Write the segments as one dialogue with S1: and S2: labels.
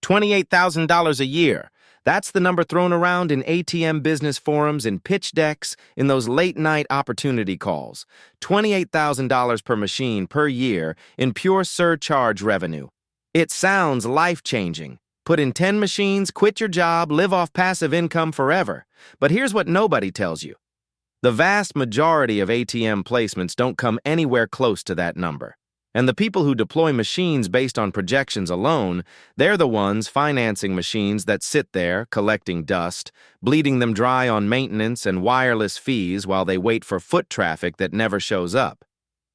S1: $28,000 a year. That's the number thrown around in ATM business forums, in pitch decks, in those late-night opportunity calls. $28,000 per machine per year in pure surcharge revenue. It sounds life-changing. Put in 10 machines, quit your job, live off passive income forever. But here's what nobody tells you. The vast majority of ATM placements don't come anywhere close to that number. And the people who deploy machines based on projections alone, they're the ones financing machines that sit there, collecting dust, bleeding them dry on maintenance and wireless fees while they wait for foot traffic that never shows up.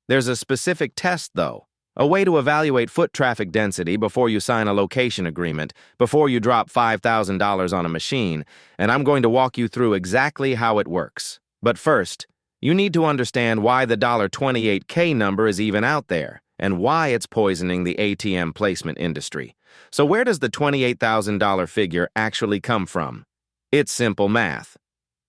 S1: There's a specific test, though, a way to evaluate foot traffic density before you sign a location agreement, before you drop $5,000 on a machine, and I'm going to walk you through exactly how it works. But first, you need to understand why the $28K number is even out there, and why it's poisoning the ATM placement industry. So where does the $28,000 figure actually come from? It's simple math.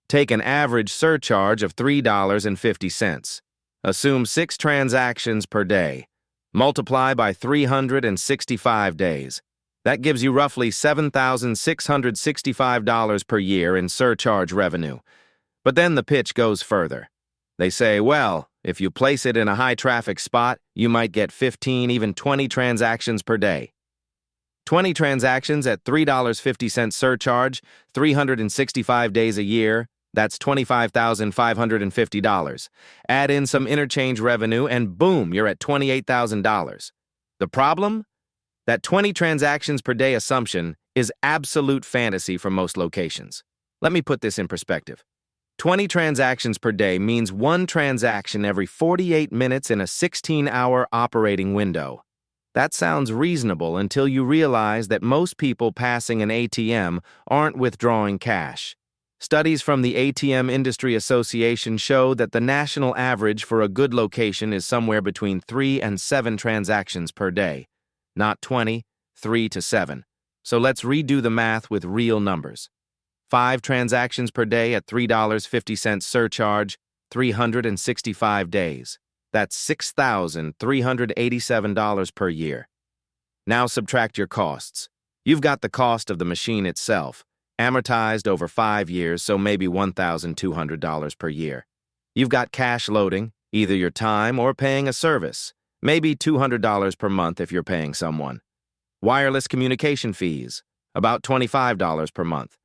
S1: Take an average surcharge of $3.50. Assume 6 transactions per day. Multiply by 365 days. That gives you roughly $7,665 per year in surcharge revenue. But then the pitch goes further. They say, well, if you place it in a high-traffic spot, you might get 15, even 20 transactions per day. 20 transactions at $3.50 surcharge, 365 days a year, that's $25,550. Add in some interchange revenue, and boom, you're at $28,000. The problem? That 20 transactions per day assumption is absolute fantasy for most locations. Let me put this in perspective. 20 transactions per day means one transaction every 48 minutes in a 16-hour operating window. That sounds reasonable until you realize that most people passing an ATM aren't withdrawing cash. Studies from the ATM Industry Association show that the national average for a good location is somewhere between 3 and 7 transactions per day. Not 20, 3 to 7. So let's redo the math with real numbers. 5 transactions per day at $3.50 surcharge, 365 days. That's $6,387 per year. Now subtract your costs. You've got the cost of the machine itself, amortized over 5 years, so maybe $1,200 per year. You've got cash loading, either your time or paying a service, maybe $200 per month if you're paying someone. Wireless communication fees, about $25 per month.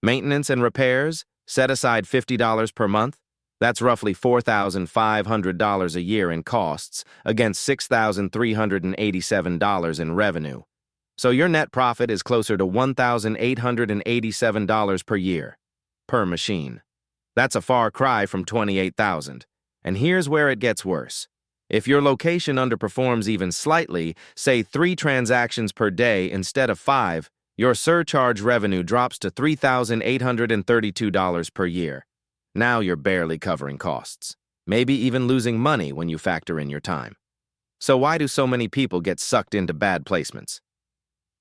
S1: Maintenance and repairs, set aside $50 per month. That's roughly $4,500 a year in costs against $6,387 in revenue. So your net profit is closer to $1,887 per year, per machine. That's a far cry from $28,000. And here's where it gets worse. If your location underperforms even slightly, say 3 transactions per day instead of 5, your surcharge revenue drops to $3,832 per year. Now you're barely covering costs, maybe even losing money when you factor in your time. So why do so many people get sucked into bad placements?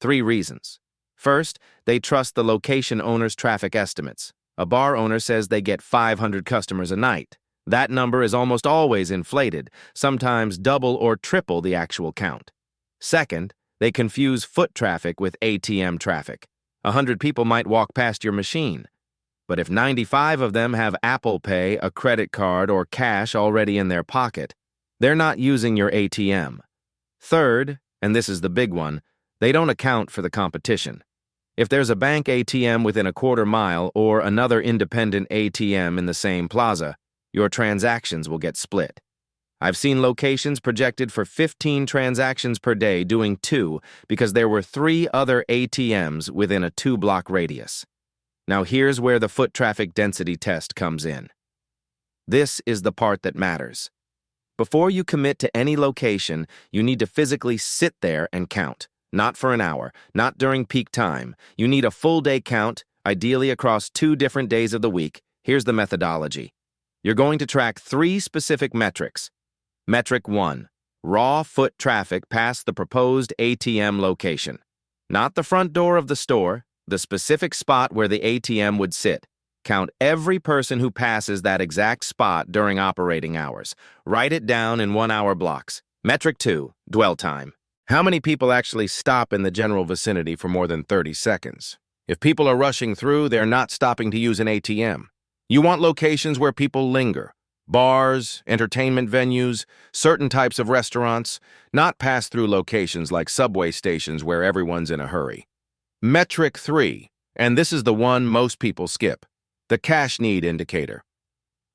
S1: 3 reasons. First, they trust the location owner's traffic estimates. A bar owner says they get 500 customers a night. That number is almost always inflated, sometimes double or triple the actual count. Second, they confuse foot traffic with ATM traffic. 100 people might walk past your machine. But if 95 of them have Apple Pay, a credit card, or cash already in their pocket, they're not using your ATM. Third, and this is the big one, they don't account for the competition. If there's a bank ATM within a quarter mile or another independent ATM in the same plaza, your transactions will get split. I've seen locations projected for 15 transactions per day doing 2 because there were 3 other ATMs within a 2-block radius. Now here's where the foot traffic density test comes in. This is the part that matters. Before you commit to any location, you need to physically sit there and count. Not for an hour, not during peak time. You need a full day count, ideally across 2 different days of the week. Here's the methodology. You're going to track 3 specific metrics. Metric 1, raw foot traffic past the proposed ATM location. Not the front door of the store, the specific spot where the ATM would sit. Count every person who passes that exact spot during operating hours. Write it down in 1-hour blocks. Metric 2, dwell time. How many people actually stop in the general vicinity for more than 30 seconds? If people are rushing through, they're not stopping to use an ATM. You want locations where people linger. Bars, entertainment venues, certain types of restaurants, not pass-through locations like subway stations where everyone's in a hurry. Metric 3, and this is the one most people skip, the cash need indicator.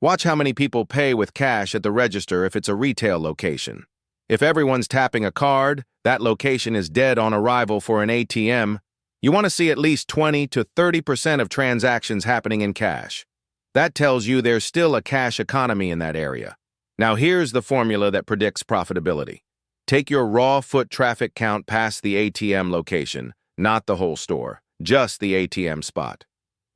S1: Watch how many people pay with cash at the register if it's a retail location. If everyone's tapping a card, that location is dead on arrival for an ATM. You want to see at least 20 to 30% of transactions happening in cash. That tells you there's still a cash economy in that area. Now here's the formula that predicts profitability. Take your raw foot traffic count past the ATM location, not the whole store, just the ATM spot.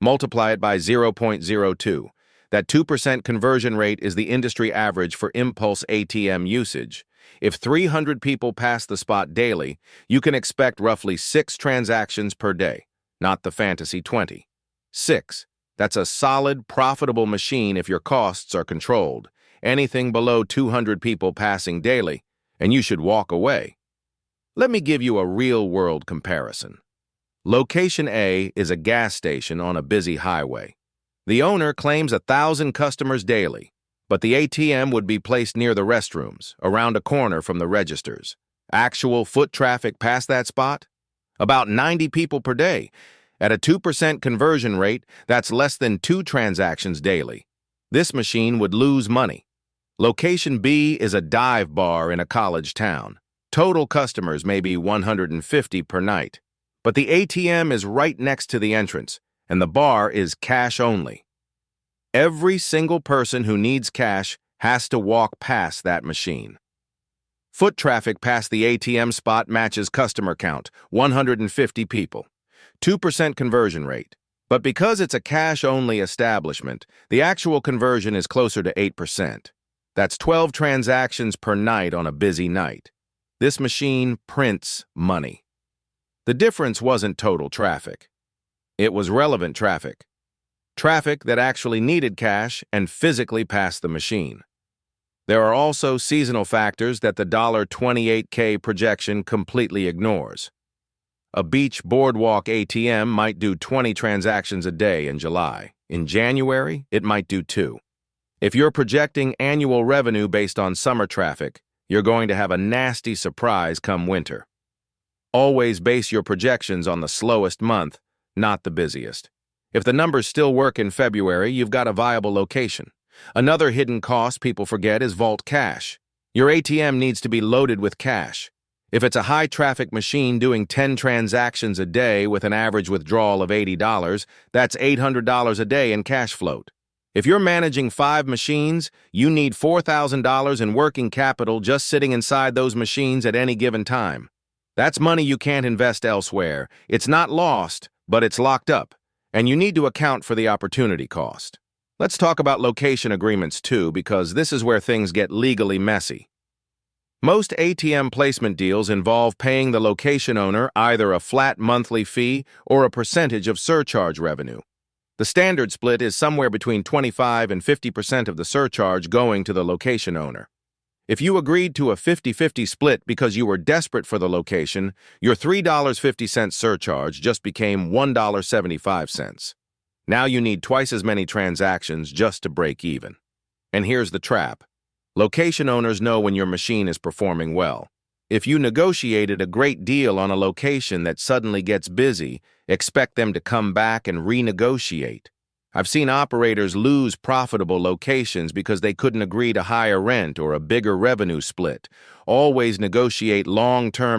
S1: Multiply it by 0.02. That 2% conversion rate is the industry average for impulse ATM usage. If 300 people pass the spot daily, you can expect roughly 6 transactions per day, not the fantasy 20. 6. That's a solid, profitable machine if your costs are controlled. Anything below 200 people passing daily, and you should walk away. Let me give you a real-world comparison. Location A is a gas station on a busy highway. The owner claims 1,000 customers daily, but the ATM would be placed near the restrooms, around a corner from the registers. Actual foot traffic past that spot? About 90 people per day. At a 2% conversion rate, that's less than 2 transactions daily. This machine would lose money. Location B is a dive bar in a college town. Total customers may be 150 per night. But the ATM is right next to the entrance, and the bar is cash only. Every single person who needs cash has to walk past that machine. Foot traffic past the ATM spot matches customer count, 150 people. 2% conversion rate. But because it's a cash-only establishment, the actual conversion is closer to 8%. That's 12 transactions per night on a busy night. This machine prints money. The difference wasn't total traffic. It was relevant traffic. Traffic that actually needed cash and physically passed the machine. There are also seasonal factors that the $28K projection completely ignores. A beach boardwalk ATM might do 20 transactions a day in July. In January, it might do 2. If you're projecting annual revenue based on summer traffic, you're going to have a nasty surprise come winter. Always base your projections on the slowest month, not the busiest. If the numbers still work in February, you've got a viable location. Another hidden cost people forget is vault cash. Your ATM needs to be loaded with cash. If it's a high-traffic machine doing 10 transactions a day with an average withdrawal of $80, that's $800 a day in cash float. If you're managing 5 machines, you need $4,000 in working capital just sitting inside those machines at any given time. That's money you can't invest elsewhere. It's not lost, but it's locked up, and you need to account for the opportunity cost. Let's talk about location agreements too, because this is where things get legally messy. Most ATM placement deals involve paying the location owner either a flat monthly fee or a percentage of surcharge revenue. The standard split is somewhere between 25 and 50% of the surcharge going to the location owner. If you agreed to a 50-50 split because you were desperate for the location, your $3.50 surcharge just became $1.75. Now you need twice as many transactions just to break even. And here's the trap. Location owners know when your machine is performing well. If you negotiated a great deal on a location that suddenly gets busy, expect them to come back and renegotiate. I've seen operators lose profitable locations because they couldn't agree to higher rent or a bigger revenue split. Always negotiate long-term